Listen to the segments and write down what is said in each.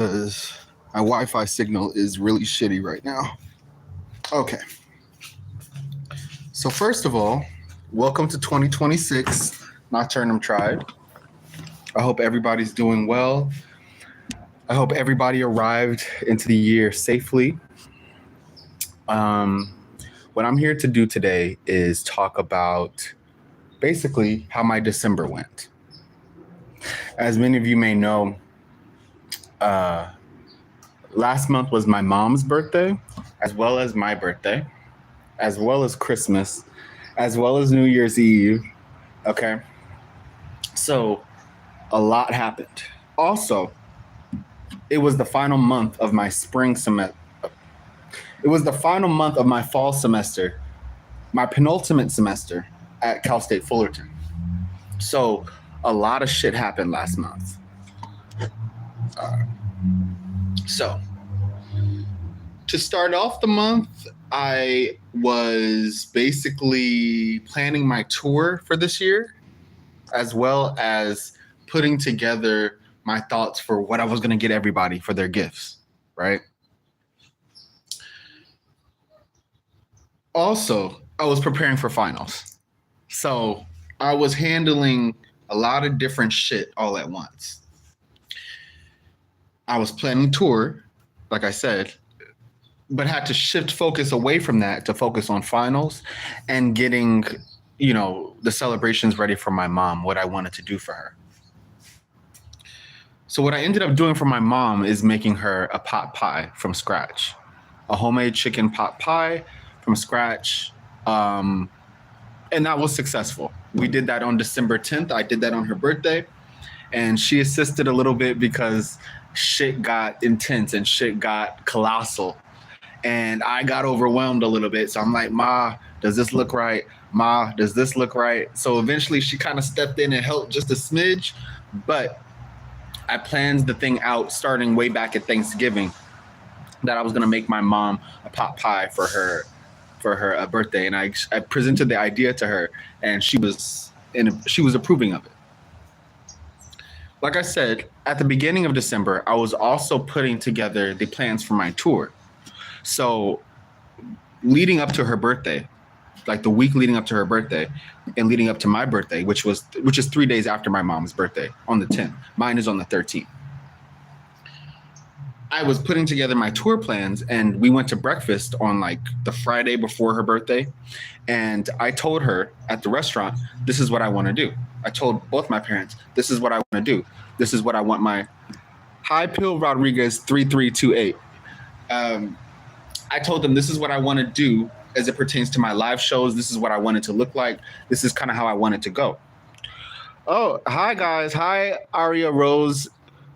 because my Wi-Fi signal is really shitty right now. Okay. So first of all, welcome to 2026 Nctrnm Tribe. I hope everybody's doing well. I hope everybody arrived into the year safely. What I'm here to do today is talk about basically how my December went. As many of you may know, last month was my mom's birthday, as well as my birthday, as well as Christmas, as well as New Year's Eve. Okay. So a lot happened. Also, it was the final month of my spring semester. It was the final month of my fall semester, my penultimate semester at Cal State Fullerton. So a lot of shit happened last month. So to start off the month, I was basically planning my tour for this year, as well as putting together my thoughts for what I was going to get everybody for their gifts, right? Also, I was preparing for finals. So I was handling a lot of different shit all at once. I was planning tour, like I said, but had to shift focus away from that to focus on finals and getting, the celebrations ready for my mom, what I wanted to do for her. So what I ended up doing for my mom is making her a pot pie from scratch, a homemade chicken pot pie from scratch. And that was successful. We did that on December 10th. I did that on her birthday. And she assisted a little bit because shit got intense and shit got colossal. And I got overwhelmed a little bit. So I'm like, Ma, does this look right? Ma, does this look right? So eventually she kind of stepped in and helped just a smidge. But I planned the thing out starting way back at Thanksgiving that I was going to make my mom a pot pie for her birthday. And I presented the idea to her, and she was approving of it. Like I said, at the beginning of December, I was also putting together the plans for my tour. So leading up to her birthday, like the week leading up to her birthday and leading up to my birthday, which is 3 days after my mom's birthday on the 10th. Mine is on the 13th. I was putting together my tour plans, and we went to breakfast on like the Friday before her birthday. And I told her at the restaurant, this is what I want to do. I told both my parents, this is what I want to do. This is what I want my High Pill Rodriguez 3328. I told them this is what I want to do as it pertains to my live shows. This is what I want it to look like. This is kind of how I want it to go. Oh, hi guys. Hi, Aria Rose.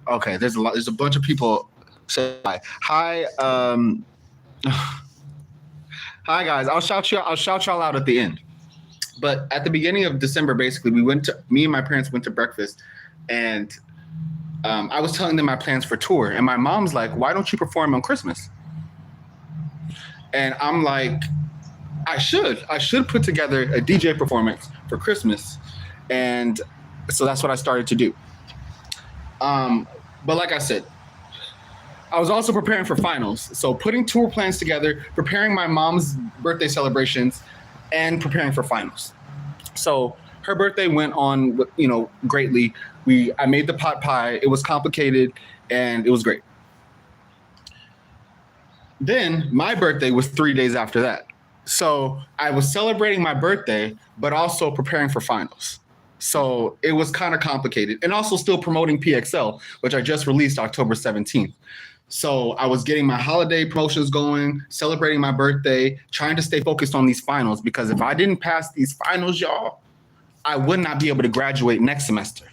Okay, there's a bunch of people. Say hi. Hi, hi guys. I'll shout y'all out at the end. But at the beginning of December, basically, me and my parents went to breakfast, and I was telling them my plans for tour. And my mom's like, "Why don't you perform on Christmas?" And I'm like, I should put together a DJ performance for Christmas. And so that's what I started to do. But like I said, I was also preparing for finals. So putting tour plans together, preparing my mom's birthday celebrations, and preparing for finals. So her birthday went on, greatly. I made the pot pie. It was complicated, and it was great. Then my birthday was 3 days after that. So I was celebrating my birthday, but also preparing for finals. So it was kind of complicated, and also still promoting PXL, which I just released October 17th. So I was getting my holiday promotions going, celebrating my birthday, trying to stay focused on these finals, because if I didn't pass these finals, y'all, I would not be able to graduate next semester.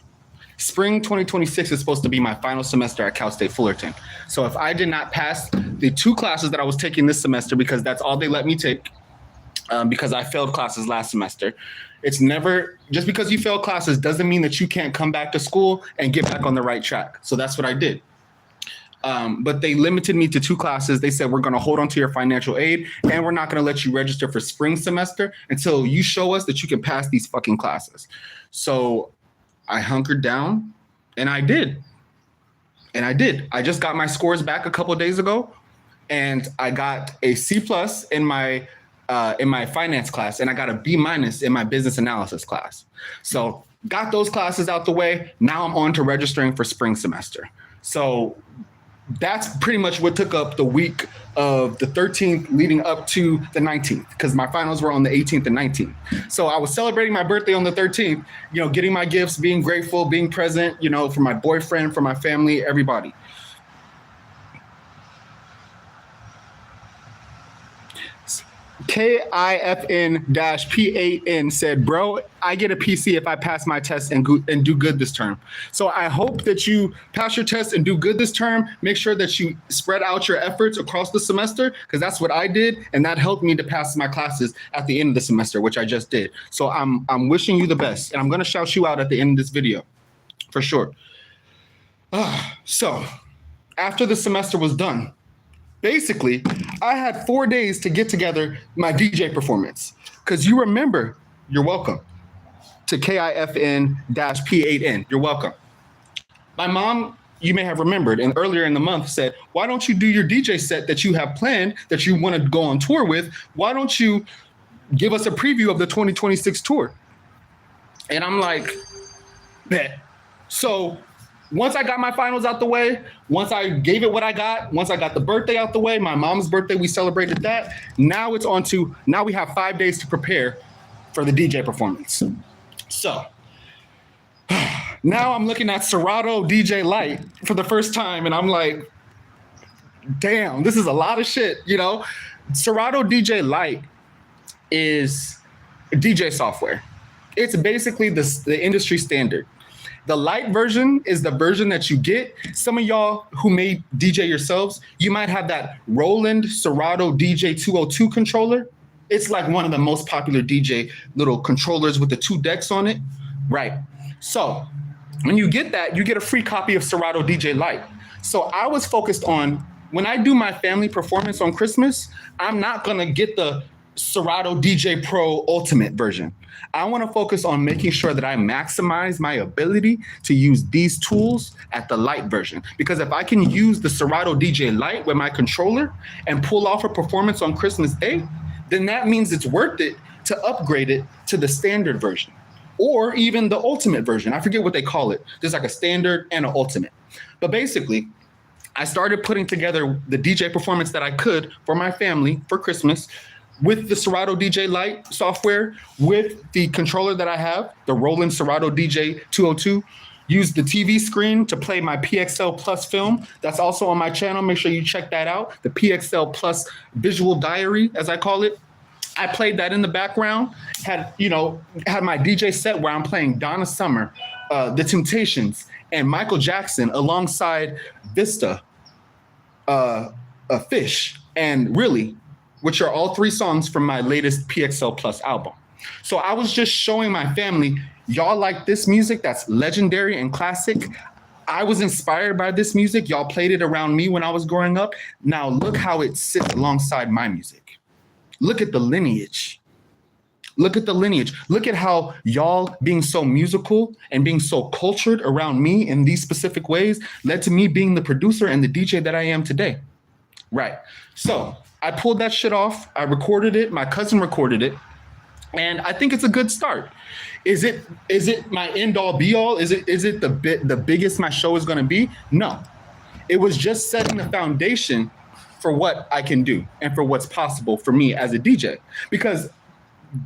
Spring 2026 is supposed to be my final semester at Cal State Fullerton. So if I did not pass the 2 classes that I was taking this semester, because that's all they let me take, because I failed classes last semester, it's never, just because you fail classes doesn't mean that you can't come back to school and get back on the right track. So that's what I did. But they limited me to 2 classes. They said, we're going to hold on to your financial aid, and we're not going to let you register for spring semester until you show us that you can pass these fucking classes. So I hunkered down, and I did. And I did. I just got my scores back a couple of days ago, and I got a C plus in my finance class, and I got a B minus in my business analysis class. So got those classes out the way. Now I'm on to registering for spring semester. So that's pretty much what took up the week of the 13th leading up to the 19th, because my finals were on the 18th and 19th. So I was celebrating my birthday on the 13th, getting my gifts, being grateful, being present, for my boyfriend, for my family, everybody. KIFN-P8N said, bro, I get a PC if I pass my test and do good this term. So I hope that you pass your test and do good this term. Make sure that you spread out your efforts across the semester, because that's what I did. And that helped me to pass my classes at the end of the semester, which I just did. So I'm wishing you the best. And I'm going to shout you out at the end of this video for sure. So after the semester was done, basically, I had 4 days to get together my DJ performance. Because you remember, you're welcome, to KIFN-P8N. You're welcome. My mom, you may have remembered, and earlier in the month said, why don't you do your DJ set that you have planned, that you want to go on tour with? Why don't you give us a preview of the 2026 tour? And I'm like, bet. So once I got my finals out the way, once I gave it what I got, once I got the birthday out the way, my mom's birthday, we celebrated that. Now it's on to, now we have 5 days to prepare for the DJ performance. So now I'm looking at Serato DJ Lite for the first time, and I'm like, damn, this is a lot of shit, Serato DJ Lite is DJ software. It's basically the industry standard. The light version is the version that you get. Some of y'all who may DJ yourselves, you might have that Roland Serato DJ202 controller. It's like one of the most popular DJ little controllers with the 2 decks on it. Right. So when you get that, you get a free copy of Serato DJ Lite. So I was focused on, when I do my family performance on Christmas, I'm not going to get the Serato DJ Pro Ultimate version. I want to focus on making sure that I maximize my ability to use these tools at the Lite version. Because if I can use the Serato DJ Lite with my controller and pull off a performance on Christmas Day, then that means it's worth it to upgrade it to the standard version, or even the ultimate version. I forget what they call it. There's like a standard and an ultimate. But basically, I started putting together the DJ performance that I could for my family for Christmas with the Serato DJ Lite software, with the controller that I have, the Roland Serato DJ 202. Use the TV screen to play my PXL Plus film. That's also on my channel. Make sure you check that out. The PXL Plus visual diary, as I call it. I played that in the background. Had my DJ set where I'm playing Donna Summer, The Temptations, and Michael Jackson alongside Vista, Fish, and Really, which are all 3 songs from my latest PXL Plus album. So I was just showing my family, y'all like this music that's legendary and classic. I was inspired by this music. Y'all played it around me when I was growing up. Now look how it sits alongside my music. Look at the lineage. Look at the lineage. Look at how y'all being so musical and being so cultured around me in these specific ways led to me being the producer and the DJ that I am today. Right. So I pulled that shit off. I recorded it. My cousin recorded it. And I think it's a good start. Is it my end all be all? Is it the biggest my show is going to be? No. It was just setting the foundation for what I can do and for what's possible for me as a DJ. Because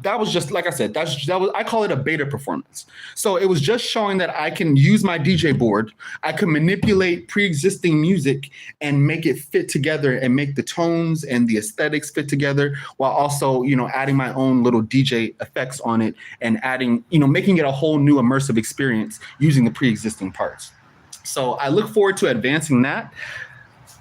that was just, like I said, I call it a beta performance. So it was just showing that I can use my DJ board, I can manipulate pre-existing music and make it fit together and make the tones and the aesthetics fit together, while also, adding my own little DJ effects on it and adding, making it a whole new immersive experience using the pre-existing parts. So I look forward to advancing that.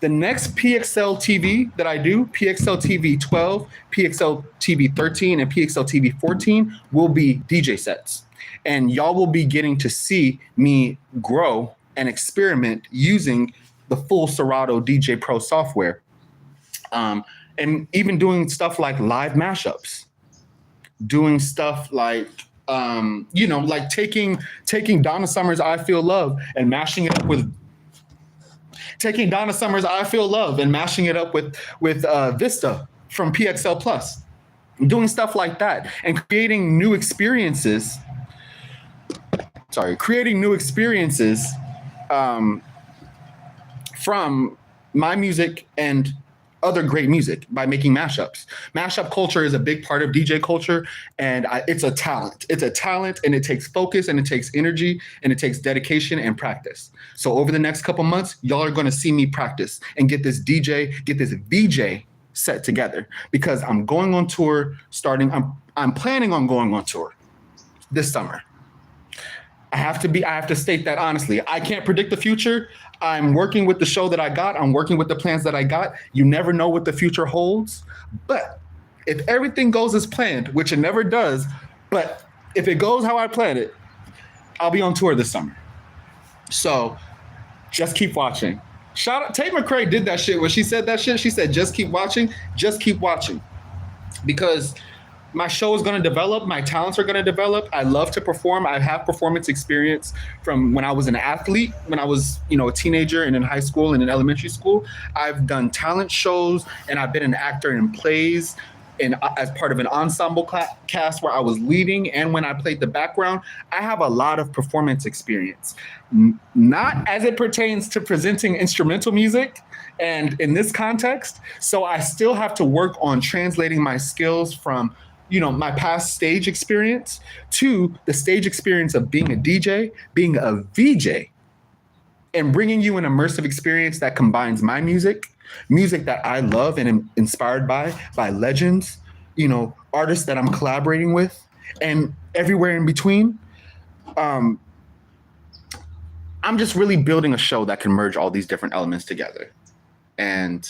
The next PXLTV that I do, PXLTV12, PXLTV13, and PXLTV14 will be DJ sets. And y'all will be getting to see me grow and experiment using the full Serato DJ Pro software. And even doing stuff like live mashups, doing stuff like, like taking Donna Summer's I Feel Love and mashing it up with taking Donna Summer's "I Feel Love" and mashing it up with Vista from PXL Plus, doing stuff like that and creating new experiences. Creating new experiences from my music and other great music by making mashups. Mashup culture is a big part of DJ culture, and it's a talent. It's a talent, and it takes focus, and it takes energy, and it takes dedication and practice. So over the next couple months, y'all are going to see me practice and get this VJ set together, because I'm going on tour starting. I'm planning on going on tour this summer. I have to state that honestly. I can't predict the future. I'm working with the show that I got. I'm working with the plans that I got. You never know what the future holds. But if everything goes as planned, which it never does, but if it goes how I planned it, I'll be on tour this summer. So just keep watching. Shout out, Tate McRae did that shit when she said that shit. She said, just keep watching, because my show is going to develop. My talents are going to develop. I love to perform. I have performance experience from when I was an athlete, when I was, a teenager and in high school and in elementary school. I've done talent shows, and I've been an actor in plays and as part of an ensemble cast where I was leading, and when I played the background. I have a lot of performance experience, not as it pertains to presenting instrumental music and in this context. So I still have to work on translating my skills from my past stage experience to the stage experience of being a DJ, being a VJ, and bringing you an immersive experience that combines my music that I love and am inspired by legends, artists that I'm collaborating with, and everywhere in between. I'm just really building a show that can merge all these different elements together, and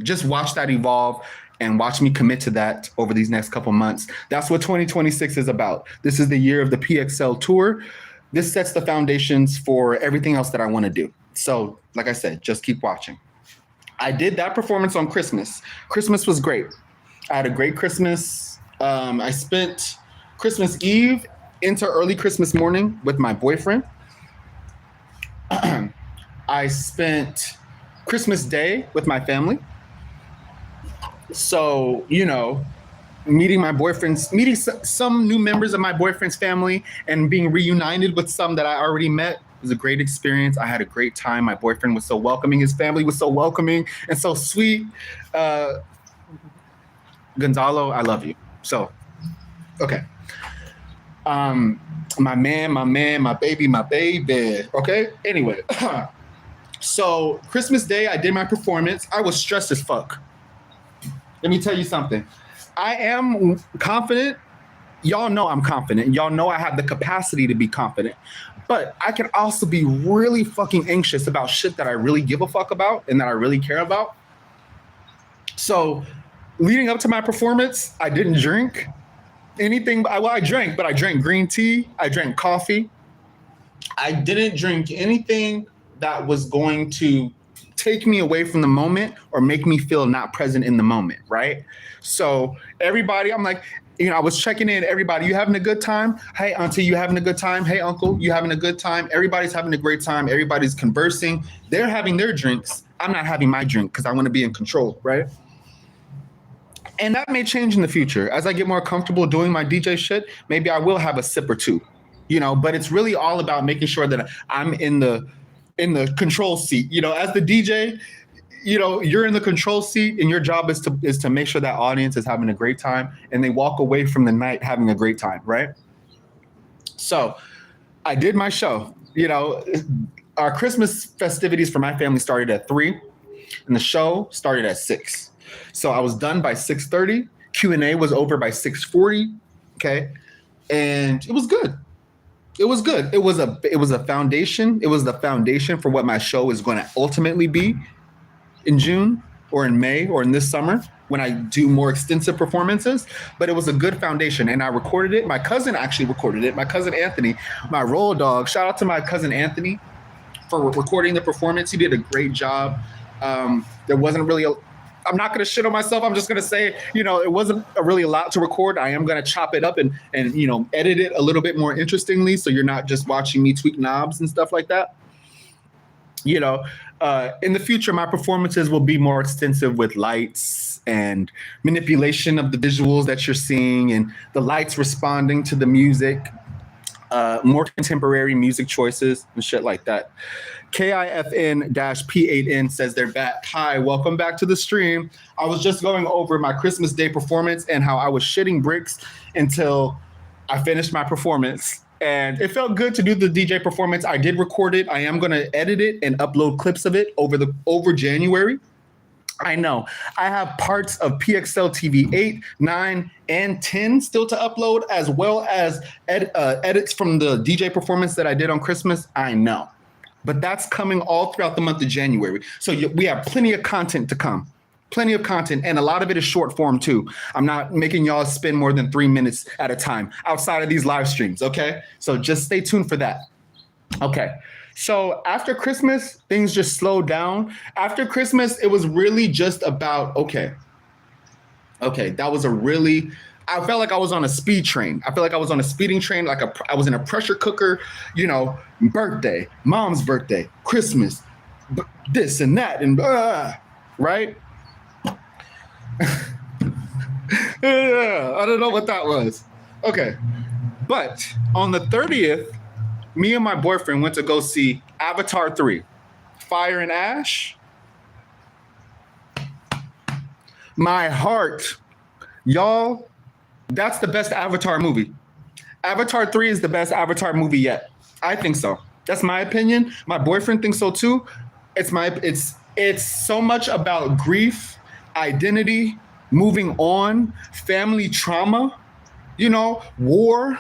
just watch that evolve. And watch me commit to that over these next couple months. That's what 2026 is about. This is the year of the PXL tour. This sets the foundations for everything else that I want to do. So, like I said, just keep watching. I did that performance on Christmas. Christmas was great. I had a great Christmas. I spent Christmas Eve into early Christmas morning with my boyfriend. I spent Christmas Day with my family. So, meeting some new members of my boyfriend's family and being reunited with some that I already met was a great experience. I had a great time. My boyfriend was so welcoming. His family was so welcoming and so sweet. Gonzalo, I love you. So, okay. My man, my baby. Okay. Anyway, so Christmas Day, I did my performance. I was stressed as fuck. Let me tell you something. I am confident. Y'all know I'm confident. Y'all know I have the capacity to be confident. But I can also be really fucking anxious about shit that I really give a fuck about and that I really care about. So leading up to my performance, I didn't drink anything. Well, I drank, but I drank green tea. I drank coffee. I didn't drink anything that was going to take me away from the moment or make me feel not present in the moment, right? So everybody, I'm like, I was checking in. Everybody, you having a good time? Hey, auntie, you having a good time? Hey, uncle, you having a good time? Everybody's having a great time. Everybody's conversing. They're having their drinks. I'm not having my drink because I want to be in control, right? And that may change in the future. As I get more comfortable doing my DJ shit, maybe I will have a sip or two, but it's really all about making sure that I'm in the control seat. As the DJ, you're in the control seat, and your job is to make sure that audience is having a great time and they walk away from the night having a great time, right? So I did my show. Our Christmas festivities for my family started at 3:00 and the show started at 6:00. So I was done by 6:30. Q&A was over by 6:40. Okay. And it was good. It was good. It was a foundation. It was the foundation for what my show is going to ultimately be in June or in May or in this summer when I do more extensive performances. But it was a good foundation, and I recorded it. My cousin actually recorded it. My cousin Anthony, my roll dog. Shout out to my cousin Anthony for recording the performance. He did a great job. There wasn't really I'm not going to shit on myself. I'm just going to say, it wasn't really a lot to record. I am going to chop it up and edit it a little bit more interestingly, so you're not just watching me tweak knobs and stuff like that. you know, in the future, my performances will be more extensive with lights and manipulation of the visuals that you're seeing and the lights responding to the music, more contemporary music choices and shit like that. KIFN-P8N says they're back. Hi, welcome back to the stream. I was just going over my Christmas Day performance and how I was shitting bricks until I finished my performance. And it felt good to do the DJ performance. I did record it. I am going to edit it and upload clips of it over January. I know. I have parts of PXLTV8, 9, and 10 still to upload, as well as edits from the DJ performance that I did on Christmas. I know. But that's coming all throughout the month of January. So we have plenty of content to come. Plenty of content, and a lot of it is short form too. I'm not making y'all spend more than 3 minutes at a time outside of these live streams, okay? So just stay tuned for that. Okay, so after Christmas, things just slowed down. After Christmas, it was really just about, okay, that was I felt like I was on a speed train. I felt like I was on a speeding train, like I was in a pressure cooker, birthday, mom's birthday, Christmas, this and that, and right? I don't know what that was. Okay. But on the 30th, me and my boyfriend went to go see Avatar 3, Fire and Ash. My heart, y'all, that's the best Avatar movie. Avatar 3 is the best Avatar movie yet. I think so. That's my opinion. My boyfriend thinks so too. It's so much about grief, identity, moving on, family trauma, war,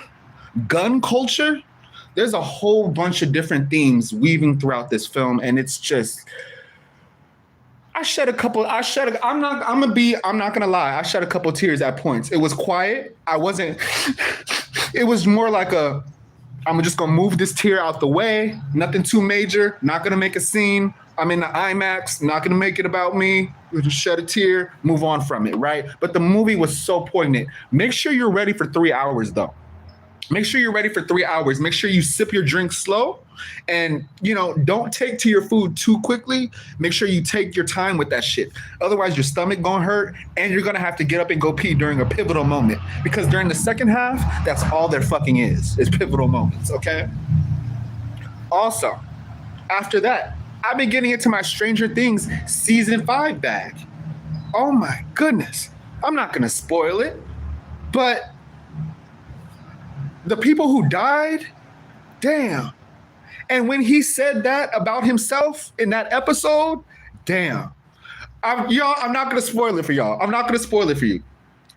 gun culture. There's a whole bunch of different themes weaving throughout this film, and it's just, I'm not gonna lie, I shed a couple tears at points. It was quiet. It was more like I'm just gonna move this tear out the way, nothing too major, not gonna make a scene. I'm in the IMAX, not gonna make it about me. We'll just shed a tear, move on from it, right? But the movie was so poignant. Make sure you're ready for 3 hours, though. Make sure you're ready for 3 hours. Make sure you sip your drink slow, and don't take to your food too quickly. Make sure you take your time with that shit. Otherwise, your stomach gonna hurt, and you're gonna have to get up and go pee during a pivotal moment. Because during the second half, that's all there fucking is pivotal moments. Okay. Also, after that, I've been getting into my Stranger Things season 5 bag. Oh my goodness. I'm not going to spoil it, but the people who died, damn. And when he said that about himself in that episode, damn. I'm not going to spoil it for y'all. I'm not going to spoil it for you.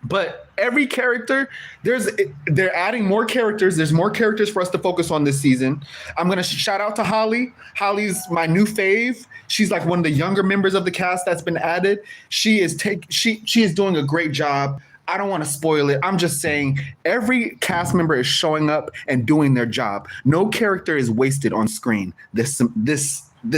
But every character, they're adding more characters. There's more characters for us to focus on this season. I'm going to shout out to Holly. Holly's my new fave. She's like one of the younger members of the cast that's been added. She is doing a great job. I don't want to spoil it. I'm just saying every cast member is showing up and doing their job. No character is wasted on screen this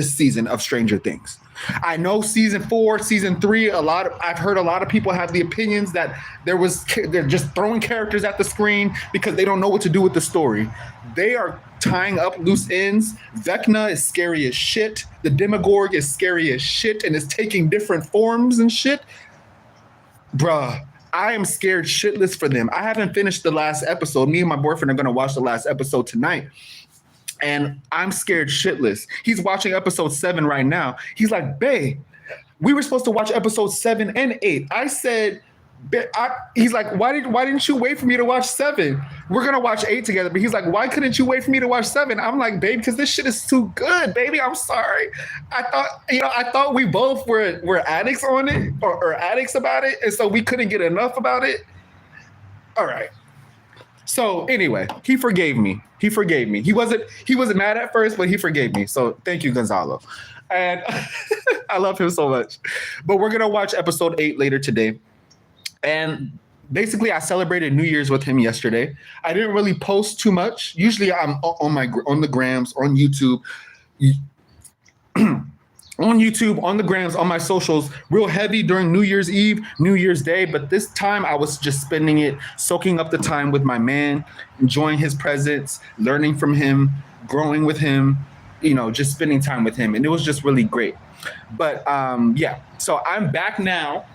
season of Stranger Things. I know season 4, season 3, I've heard a lot of people have the opinions that they're just throwing characters at the screen because they don't know what to do with the story. They are tying up loose ends. Vecna is scary as shit. The Demogorg is scary as shit and is taking different forms and shit. Bruh, I am scared shitless for them. I haven't finished the last episode. Me and my boyfriend are going to watch the last episode tonight. And I'm scared shitless. He's watching episode 7 right now. He's like, babe, we were supposed to watch episode 7 and 8. I said, he's like, why didn't you wait for me to watch 7? We're going to watch 8 together. But he's like, why couldn't you wait for me to watch 7? I'm like, babe, because this shit is too good, baby. I'm sorry. I thought we both were addicts on it or addicts about it. And so we couldn't get enough about it. All right. So anyway, he forgave me. He wasn't mad at first, but he forgave me. So thank you, Gonzalo. And I love him so much. But we're going to watch episode 8 later today. And basically, I celebrated New Year's with him yesterday. I didn't really post too much. Usually I'm on the grams, on YouTube. On YouTube, on the grams, on my socials, real heavy during New Year's Eve, New Year's Day. But this time I was just spending it, soaking up the time with my man, enjoying his presence, learning from him, growing with him, just spending time with him, and it was just really great. But yeah, so I'm back now.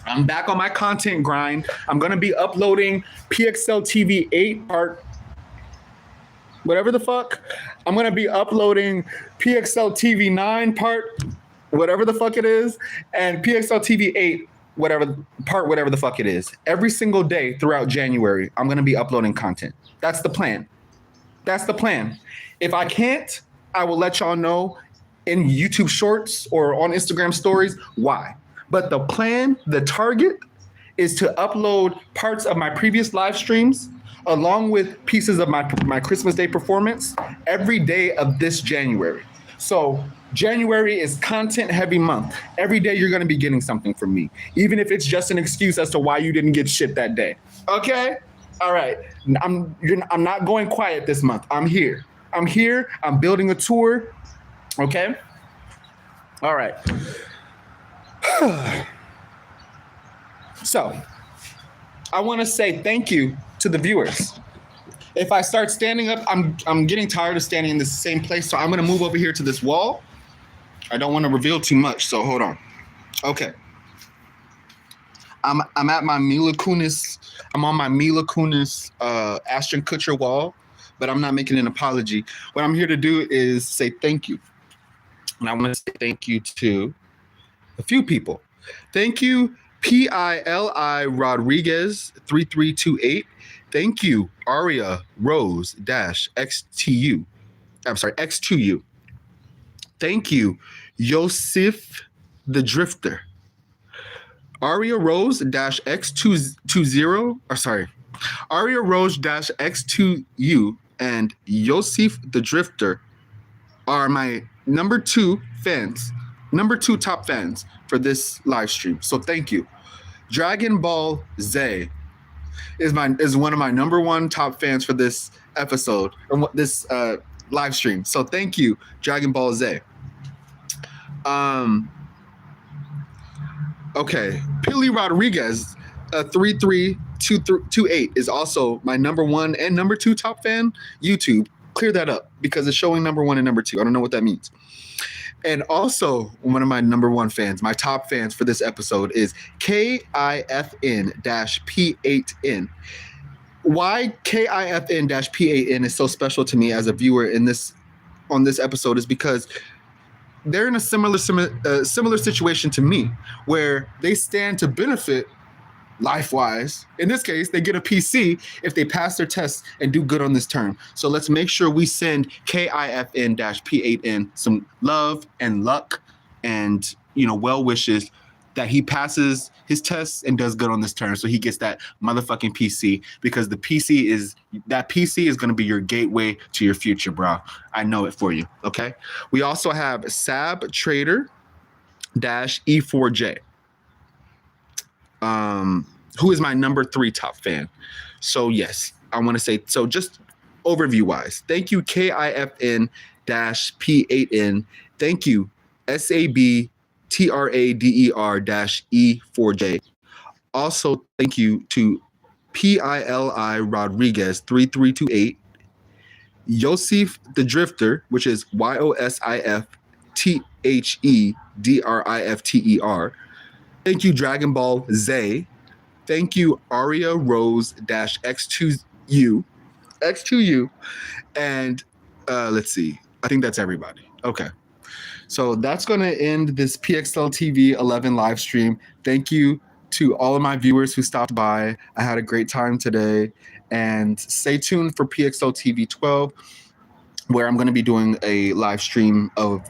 I'm back on my content grind. I'm gonna be uploading PXLTV 8 part whatever the fuck. I'm gonna be uploading PXLTV 9 part whatever the fuck it is, and PXLTV 8 whatever the fuck it is. Every single day throughout January, I'm gonna be uploading content. That's the plan. That's the plan. If I can't, I will let y'all know in YouTube Shorts or on Instagram Stories why. But the plan, the target, is to upload parts of my previous live streams along with pieces of my Christmas Day performance every day of this January. So January is content heavy month. Every day you're going to be getting something from me, even if it's just an excuse as to why you didn't get shit that day. Okay? All right. I'm not going quiet this month. I'm here. I'm building a tour. Okay? All right. So, I want to say thank you to the viewers. If I start standing up, I'm getting tired of standing in the same place, so I'm going to move over here to this wall. I don't want to reveal too much, so hold on. Okay. I'm at my Mila Kunis. I'm on my Mila Kunis Ashton Kutcher wall, but I'm not making an apology. What I'm here to do is say thank you. And I want to say thank you to a few people. Thank you, PILI Rodriguez 3328. Thank you, Aria Rose XTU. I'm sorry, X2U. Thank you, Yosef the Drifter. Aria Rose X220, or sorry, Aria Rose X2U and Yosef the Drifter are my number two top fans for this live stream. So thank you. Dragon Ball Z is one of my number one top fans for this episode or this live stream. So thank you, Dragon Ball Z. Okay, Pili Rodriguez 3328 is also my number one and number two top fan. YouTube, clear that up because it's showing number one and number two. I don't know what that means. And also one of my number one fans, my top fans for this episode is KIFN-P8N. Why KIFN-P8N is so special to me as a viewer on this episode is because they're in a similar situation to me, where they stand to benefit life-wise. In this case, they get a PC if they pass their tests and do good on this term. So let's make sure we send KIFN-P8N some love and luck and well wishes that he passes his tests and does good on this term, so he gets that motherfucking PC, because the PC is going to be your gateway to your future, bro. I know it for you. Okay. We also have Sab Trader E4J, who is my number 3 top fan. So yes, I want to say, so just overview wise, thank you KIFN-P8N. Thank you SABTRADER-E4J. Also, thank you to PILI Rodriguez 3328, Yosef the Drifter, which is YOSIFTHEDRIFTER. Thank you, Dragon Ball Z. Thank you, Aria Rose X2U. And let's see. I think that's everybody. Okay. So that's going to end this PXLTV11 live stream. Thank you to all of my viewers who stopped by. I had a great time today. And stay tuned for PXLTV12, where I'm going to be doing a live stream of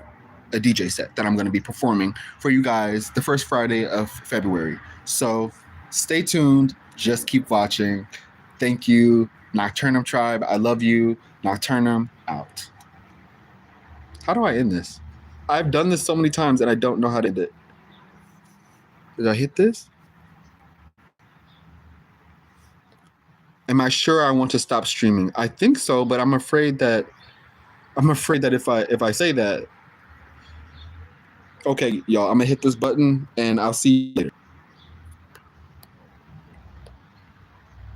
a DJ set that I'm going to be performing for you guys the first Friday of February. So stay tuned. Just keep watching. Thank you, Nctrnm Tribe. I love you. Nctrnm out. How do I end this? I've done this so many times and I don't know how to end it. Did I hit this? Am I sure I want to stop streaming? I think so, but I'm afraid that if I say that. Okay, y'all, I'm gonna hit this button and I'll see you later.